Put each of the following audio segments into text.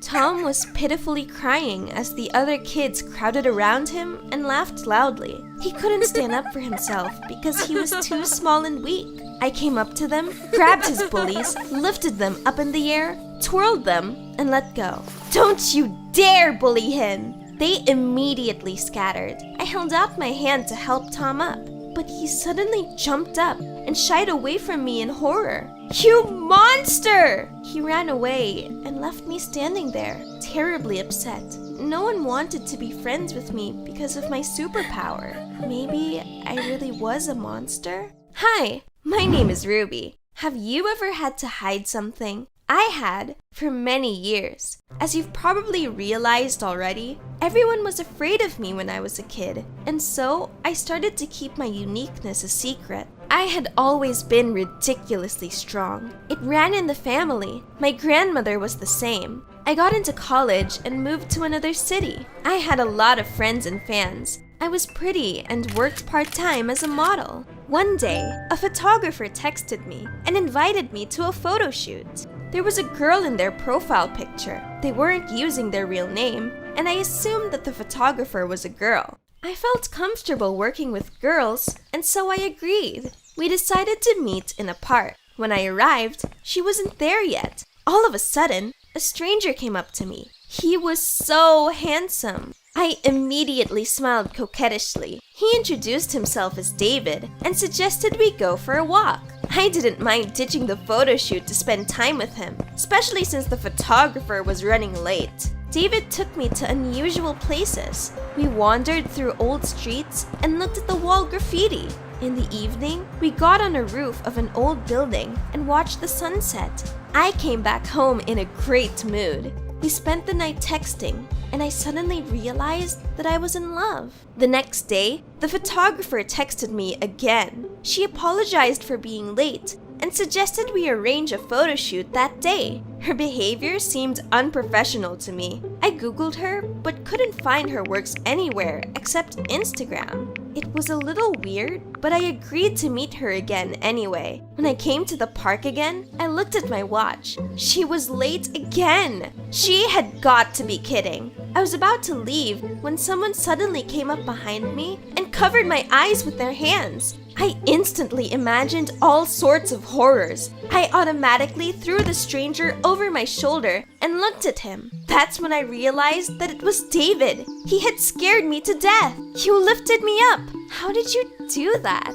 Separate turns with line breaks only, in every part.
Tom was pitifully crying as the other kids crowded around him and laughed loudly. He couldn't stand up for himself because he was too small and weak. I came up to them, grabbed his bullies, lifted them up in the air, twirled them, and let go. "Don't you dare bully him!" They immediately scattered. I held out my hand to help Tom up, but he suddenly jumped up and shied away from me in horror. "You monster!" He ran away and left me standing there, terribly upset. No one wanted to be friends with me because of my superpower. Maybe I really was a monster? Hi, my name is Ruby. Have you ever had to hide something? I had, for many years. As you've probably realized already, everyone was afraid of me when I was a kid, and so I started to keep my uniqueness a secret. I had always been ridiculously strong. It ran in the family. My grandmother was the same. I got into college and moved to another city. I had a lot of friends and fans. I was pretty and worked part-time as a model. One day, a photographer texted me and invited me to a photo shoot. There was a girl in their profile picture. They weren't using their real name, and I assumed that the photographer was a girl. I felt comfortable working with girls, and so I agreed. We decided to meet in a park. When I arrived, she wasn't there yet. All of a sudden, a stranger came up to me. He was so handsome. I immediately smiled coquettishly. He introduced himself as David and suggested we go for a walk. I didn't mind ditching the photo shoot to spend time with him, especially since the photographer was running late. David took me to unusual places. We wandered through old streets and looked at the wall graffiti. In the evening, we got on a roof of an old building and watched the sunset. I came back home in a great mood. We spent the night texting, and I suddenly realized that I was in love. The next day, the photographer texted me again. She apologized for being late and suggested we arrange a photo shoot that day. Her behavior seemed unprofessional to me. I googled her, but couldn't find her works anywhere except Instagram. It was a little weird, but I agreed to meet her again anyway. When I came to the park again, I looked at my watch. She was late again. She had got to be kidding. I was about to leave when someone suddenly came up behind me and covered my eyes with their hands. I instantly imagined all sorts of horrors. I automatically threw the stranger over my shoulder and looked at him. That's when I realized that it was David. He had scared me to death. You lifted me up. How did you do that?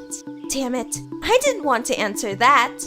Damn it, I didn't want to answer that.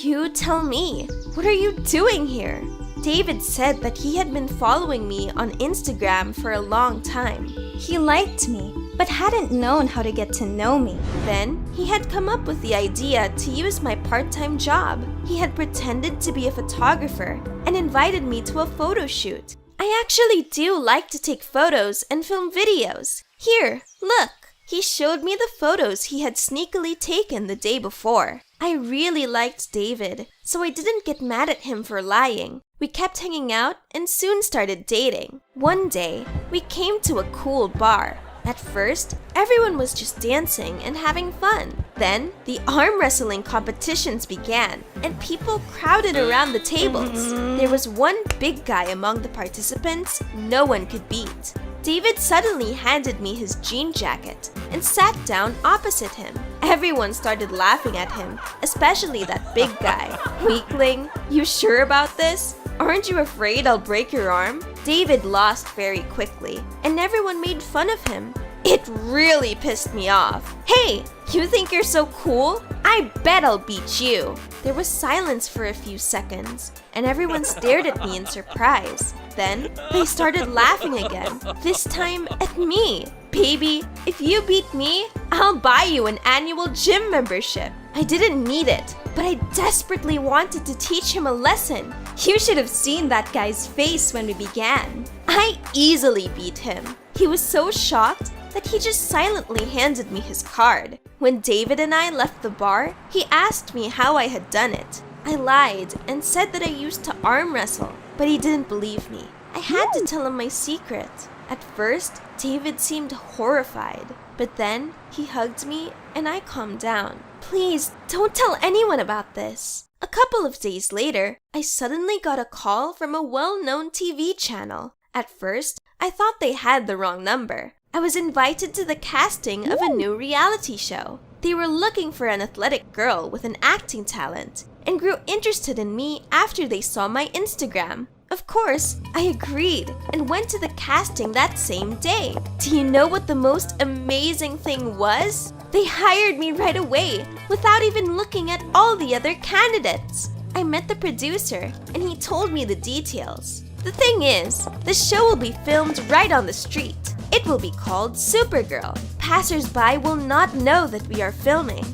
You tell me. What are you doing here? David said that he had been following me on Instagram for a long time.
He liked me, but hadn't known how to get to know me.
Then, he had come up with the idea to use my part-time job. He had pretended to be a photographer and invited me to a photo shoot. I actually do like to take photos and film videos. Here, look. He showed me the photos he had sneakily taken the day before. I really liked David, so I didn't get mad at him for lying. We kept hanging out and soon started dating. One day, we came to a cool bar. At first, everyone was just dancing and having fun. Then, the arm wrestling competitions began, and people crowded around the tables. There was one big guy among the participants no one could beat. David suddenly handed me his jean jacket and sat down opposite him. Everyone started laughing at him, especially that big guy. Weakling, you sure about this? Aren't you afraid I'll break your arm? David lost very quickly, and everyone made fun of him. It really pissed me off. Hey, you think you're so cool? I bet I'll beat you. There was silence for a few seconds, and everyone stared at me in surprise. Then, they started laughing again, this time at me. Baby, if you beat me, I'll buy you an annual gym membership. I didn't need it, but I desperately wanted to teach him a lesson.
You should have seen that guy's face when we began.
I easily beat him. He was so shocked that he just silently handed me his card. When David and I left the bar, he asked me how I had done it. I lied and said that I used to arm wrestle, but he didn't believe me. I had to tell him my secret. At first, David seemed horrified, but then he hugged me and I calmed down. Please, don't tell anyone about this. A couple of days later, I suddenly got a call from a well-known TV channel. At first, I thought they had the wrong number. I was invited to the casting of a new reality show. They were looking for an athletic girl with an acting talent and grew interested in me after they saw my Instagram. Of course, I agreed and went to the casting that same day. Do you know what the most amazing thing was? They hired me right away without even looking at all the other candidates. I met the producer and he told me the details. The thing is, the show will be filmed right on the street. It will be called Supergirl. Passers-by will not know that we are filming.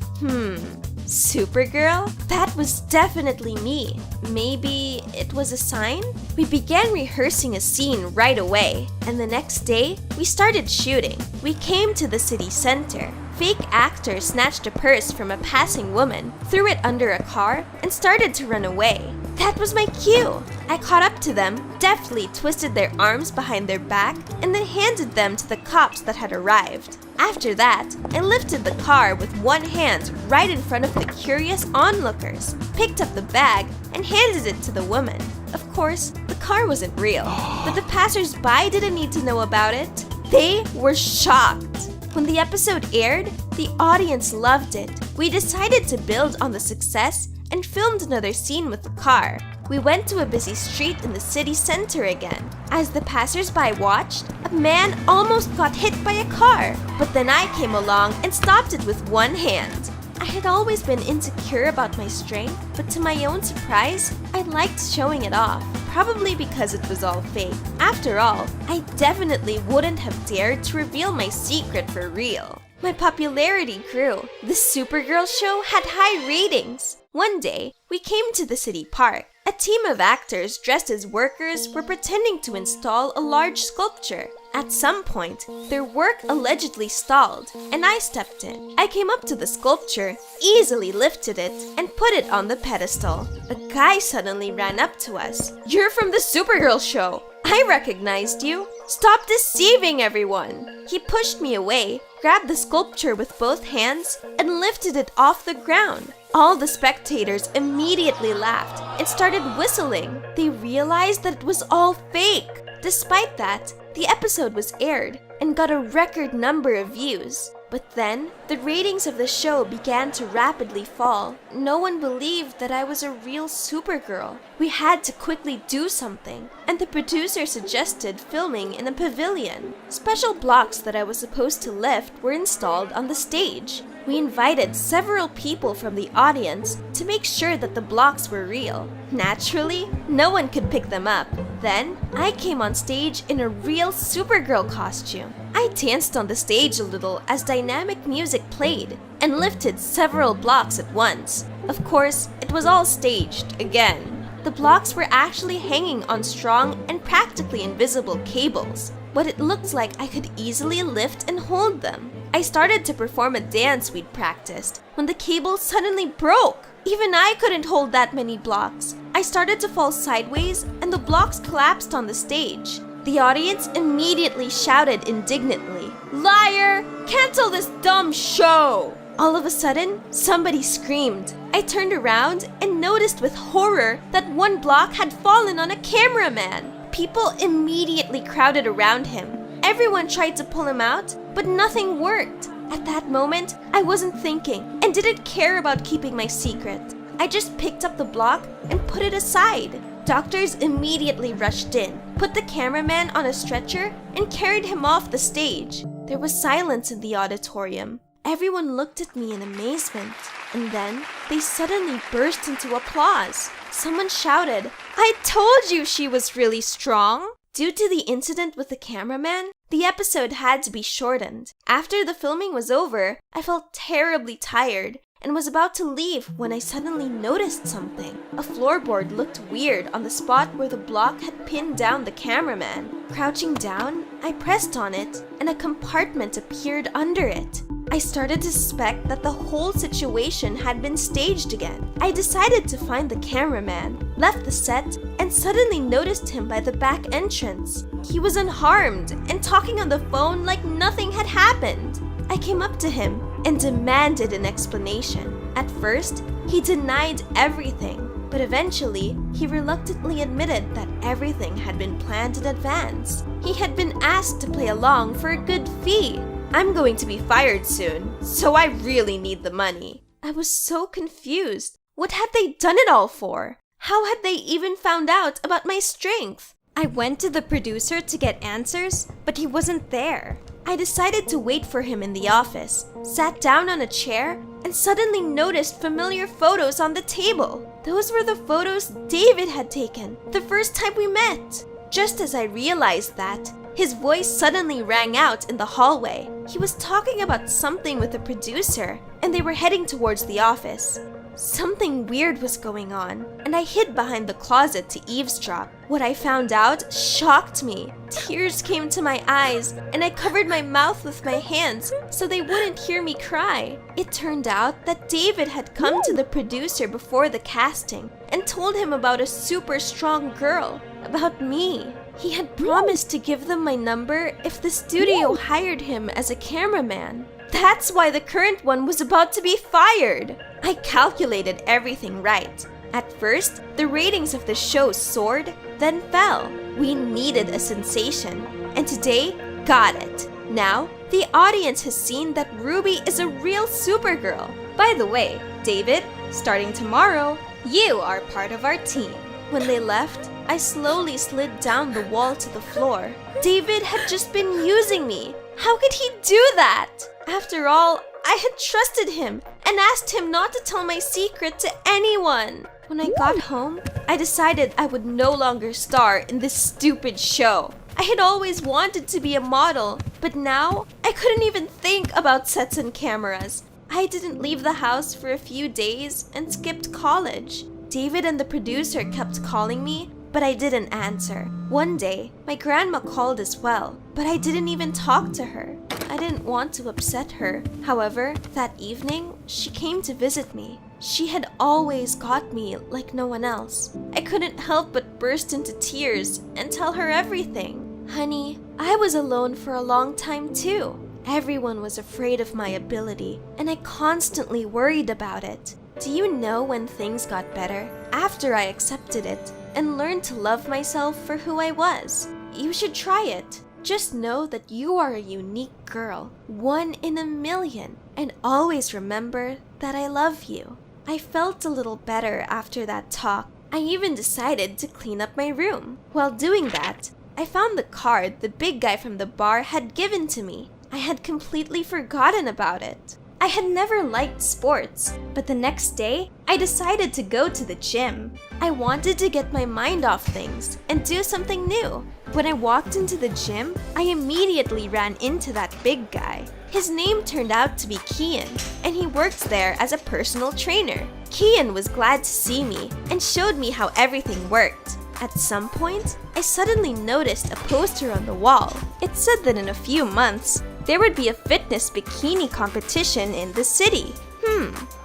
Supergirl? That was definitely me. Maybe it was a sign? We began rehearsing a scene right away, and the next day, we started shooting. We came to the city center. Fake actors snatched a purse from a passing woman, threw it under a car, and started to run away. That was my cue. I caught up to them, deftly twisted their arms behind their back, and then handed them to the cops that had arrived. After that, I lifted the car with one hand right in front of the curious onlookers, picked up the bag, and handed it to the woman. Of course, the car wasn't real, but the passers-by didn't need to know about it. They were shocked. When the episode aired, the audience loved it. We decided to build on the success and filmed another scene with the car. We went to a busy street in the city center again. As the passers-by watched, a man almost got hit by a car, but then I came along and stopped it with one hand. I had always been insecure about my strength, but to my own surprise, I liked showing it off, probably because it was all fake. After all, I definitely wouldn't have dared to reveal my secret for real. My popularity grew. The Supergirl show had high ratings. One day, we came to the city park. A team of actors dressed as workers were pretending to install a large sculpture. At some point, their work allegedly stalled, and I stepped in. I came up to the sculpture, easily lifted it, and put it on the pedestal. A guy suddenly ran up to us. "You're from the Supergirl show! I recognized you! Stop deceiving everyone!" He pushed me away, grabbed the sculpture with both hands, and lifted it off the ground. All the spectators immediately laughed and started whistling. They realized that it was all fake. Despite that, the episode was aired and got a record number of views. But then, the ratings of the show began to rapidly fall. No one believed that I was a real Supergirl. We had to quickly do something, and the producer suggested filming in a pavilion. Special blocks that I was supposed to lift were installed on the stage. We invited several people from the audience to make sure that the blocks were real. Naturally, no one could pick them up. Then, I came on stage in a real Supergirl costume. I danced on the stage a little as dynamic music played and lifted several blocks at once. Of course, it was all staged again. The blocks were actually hanging on strong and practically invisible cables, but it looked like I could easily lift and hold them. I started to perform a dance we'd practiced when the cable suddenly broke. Even I couldn't hold that many blocks. I started to fall sideways and the blocks collapsed on the stage. The audience immediately shouted indignantly, "Liar! Cancel this dumb show!" All of a sudden, somebody screamed. I turned around and noticed with horror that one block had fallen on a cameraman. People immediately crowded around him. Everyone tried to pull him out, but nothing worked. At that moment, I wasn't thinking and didn't care about keeping my secret. I just picked up the block and put it aside. Doctors immediately rushed in, put the cameraman on a stretcher, and carried him off the stage. There was silence in the auditorium. Everyone looked at me in amazement, and then they suddenly burst into applause. Someone shouted, "I told you she was really strong!" Due to the incident with the cameraman, the episode had to be shortened. After the filming was over, I felt terribly tired and was about to leave when I suddenly noticed something. A floorboard looked weird on the spot where the block had pinned down the cameraman. Crouching down, I pressed on it, and a compartment appeared under it. I started to suspect that the whole situation had been staged again. I decided to find the cameraman, left the set, and suddenly noticed him by the back entrance. He was unharmed and talking on the phone like nothing had happened. I came up to him and demanded an explanation. At first, He denied everything, but eventually, he reluctantly admitted that everything had been planned in advance. He had been asked to play along for a good fee. I'm going to be fired soon, so I really need the money. I was so confused. What had they done it all for? How had they even found out about my strength?
I went to the producer to get answers, but he wasn't there.
I decided to wait for him in the office, sat down on a chair, and suddenly noticed familiar photos on the table. Those were the photos David had taken the first time we met. Just as I realized that, his voice suddenly rang out in the hallway. He was talking about something with the producer, and they were heading towards the office. Something weird was going on, and I hid behind the closet to eavesdrop. What I found out shocked me. Tears came to my eyes, and I covered my mouth with my hands so they wouldn't hear me cry. It turned out that David had come to the producer before the casting and told him about a super strong girl, about me. He had promised to give them my number if the studio hired him as a cameraman. That's why the current one was about to be fired. I calculated everything right. At first, the ratings of the show soared, then fell. We needed a sensation, and today, got it. Now, the audience has seen that Ruby is a real Supergirl. By the way, David, starting tomorrow, you are part of our team. When they left, I slowly slid down the wall to the floor. David had just been using me. How could he do that? After all, I had trusted him and asked him not to tell my secret to anyone. When I got home, I decided I would no longer star in this stupid show. I had always wanted to be a model, but now I couldn't even think about sets and cameras. I didn't leave the house for a few days and skipped college. David and the producer kept calling me, but I didn't answer. One day, my grandma called as well, but I didn't even talk to her. I didn't want to upset her. However, that evening, she came to visit me. She had always got me like no one else. I couldn't help but burst into tears and tell her everything. Honey, I was alone for a long time too. Everyone was afraid of my ability, and I constantly worried about it. Do you know when things got better? After I accepted it and learned to love myself for who I was. You should try it. Just know that you are a unique girl, one in a million, and always remember that I love you. I felt a little better after that talk. I even decided to clean up my room. While doing that, I found the card the big guy from the bar had given to me. I had completely forgotten about it. I had never liked sports, but the next day, I decided to go to the gym. I wanted to get my mind off things and do something new. When I walked into the gym, I immediately ran into that big guy. His name turned out to be Kian, and he worked there as a personal trainer. Kian was glad to see me and showed me how everything worked. At some point, I suddenly noticed a poster on the wall. It said that in a few months, there would be a fitness bikini competition in the city.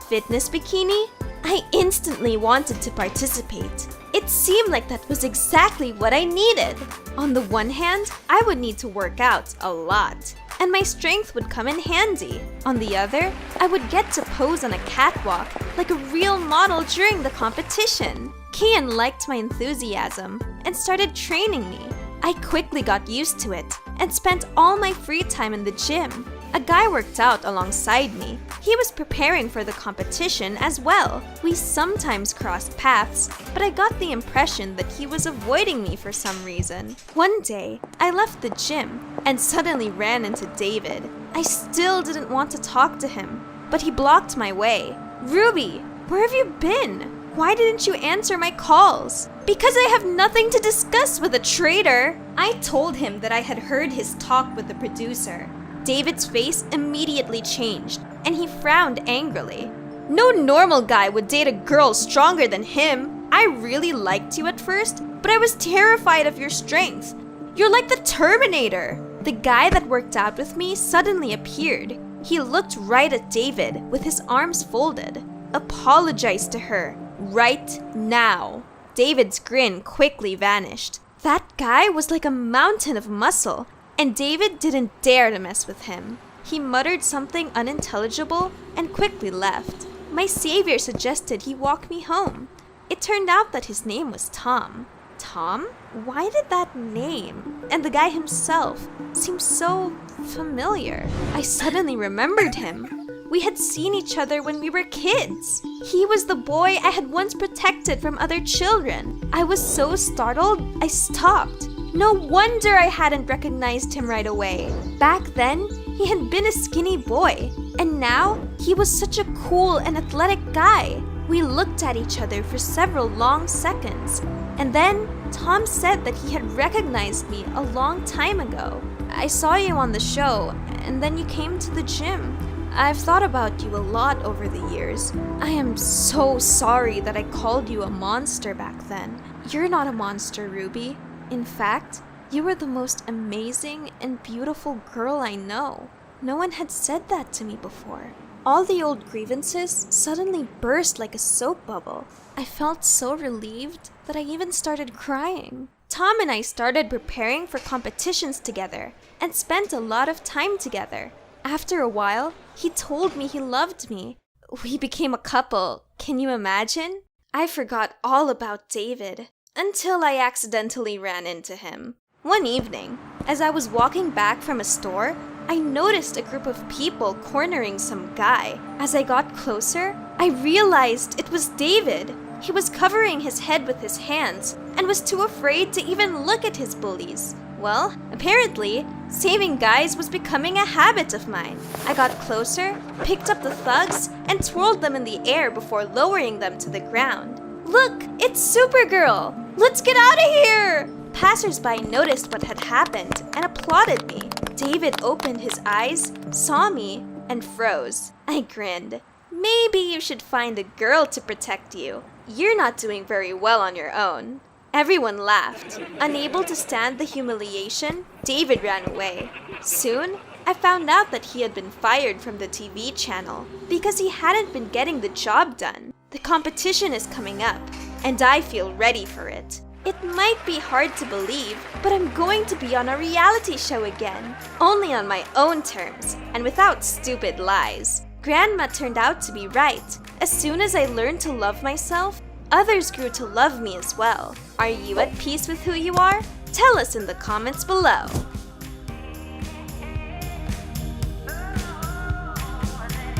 Fitness bikini? I instantly wanted to participate. It seemed like that was exactly what I needed. On the one hand, I would need to work out a lot, and my strength would come in handy. On the other, I would get to pose on a catwalk like a real model during the competition. Kian liked my enthusiasm and started training me. I quickly got used to it and spent all my free time in the gym. A guy worked out alongside me. He was preparing for the competition as well. We sometimes crossed paths, but I got the impression that he was avoiding me for some reason. One day, I left the gym and suddenly ran into David. I still didn't want to talk to him, but he blocked my way. Ruby, where have you been? Why didn't you answer my calls? Because I have nothing to discuss with a traitor. I told him that I had heard his talk with the producer. David's face immediately changed, and he frowned angrily. No normal guy would date a girl stronger than him. I really liked you at first, but I was terrified of your strength. You're like the Terminator. The guy that worked out with me suddenly appeared. He looked right at David with his arms folded. Apologize to her. Right now. David's grin quickly vanished. That guy was like a mountain of muscle, and David didn't dare to mess with him. He muttered something unintelligible and quickly left. My savior suggested he walk me home. It turned out that his name was Tom. Tom? Why did that name, and the guy himself, seem so familiar? I suddenly remembered him. We had seen each other when we were kids. He was the boy I had once protected from other children. I was so startled, I stopped. No wonder I hadn't recognized him right away. Back then, he had been a skinny boy, and now he was such a cool and athletic guy. We looked at each other for several long seconds, and then Tom said that he had recognized me a long time ago. I saw you on the show, and then you came to the gym. I've thought about you a lot over the years. I am so sorry that I called you a monster back then. You're not a monster, Ruby. In fact, you were the most amazing and beautiful girl I know. No one had said that to me before. All the old grievances suddenly burst like a soap bubble. I felt so relieved that I even started crying. Tom and I started preparing for competitions together and spent a lot of time together. After a while, he told me he loved me. We became a couple. Can you imagine? I forgot all about David until I accidentally ran into him. One evening, as I was walking back from a store, I noticed a group of people cornering some guy. As I got closer, I realized it was David. He was covering his head with his hands and was too afraid to even look at his bullies. Well, apparently, saving guys was becoming a habit of mine. I got closer, picked up the thugs, and twirled them in the air before lowering them to the ground. Look, it's Supergirl! Let's get out of here! Passers-by noticed what had happened and applauded me. David opened his eyes, saw me, and froze. I grinned. Maybe you should find a girl to protect you. You're not doing very well on your own. Everyone laughed. Unable to stand the humiliation, David ran away. Soon, I found out that he had been fired from the TV channel because he hadn't been getting the job done. The competition is coming up, and I feel ready for it. It might be hard to believe, but I'm going to be on a reality show again, only on my own terms and without stupid lies. Grandma turned out to be right. As soon as I learned to love myself, others grew to love me as well. Are you at peace with who you are? Tell us in the comments below.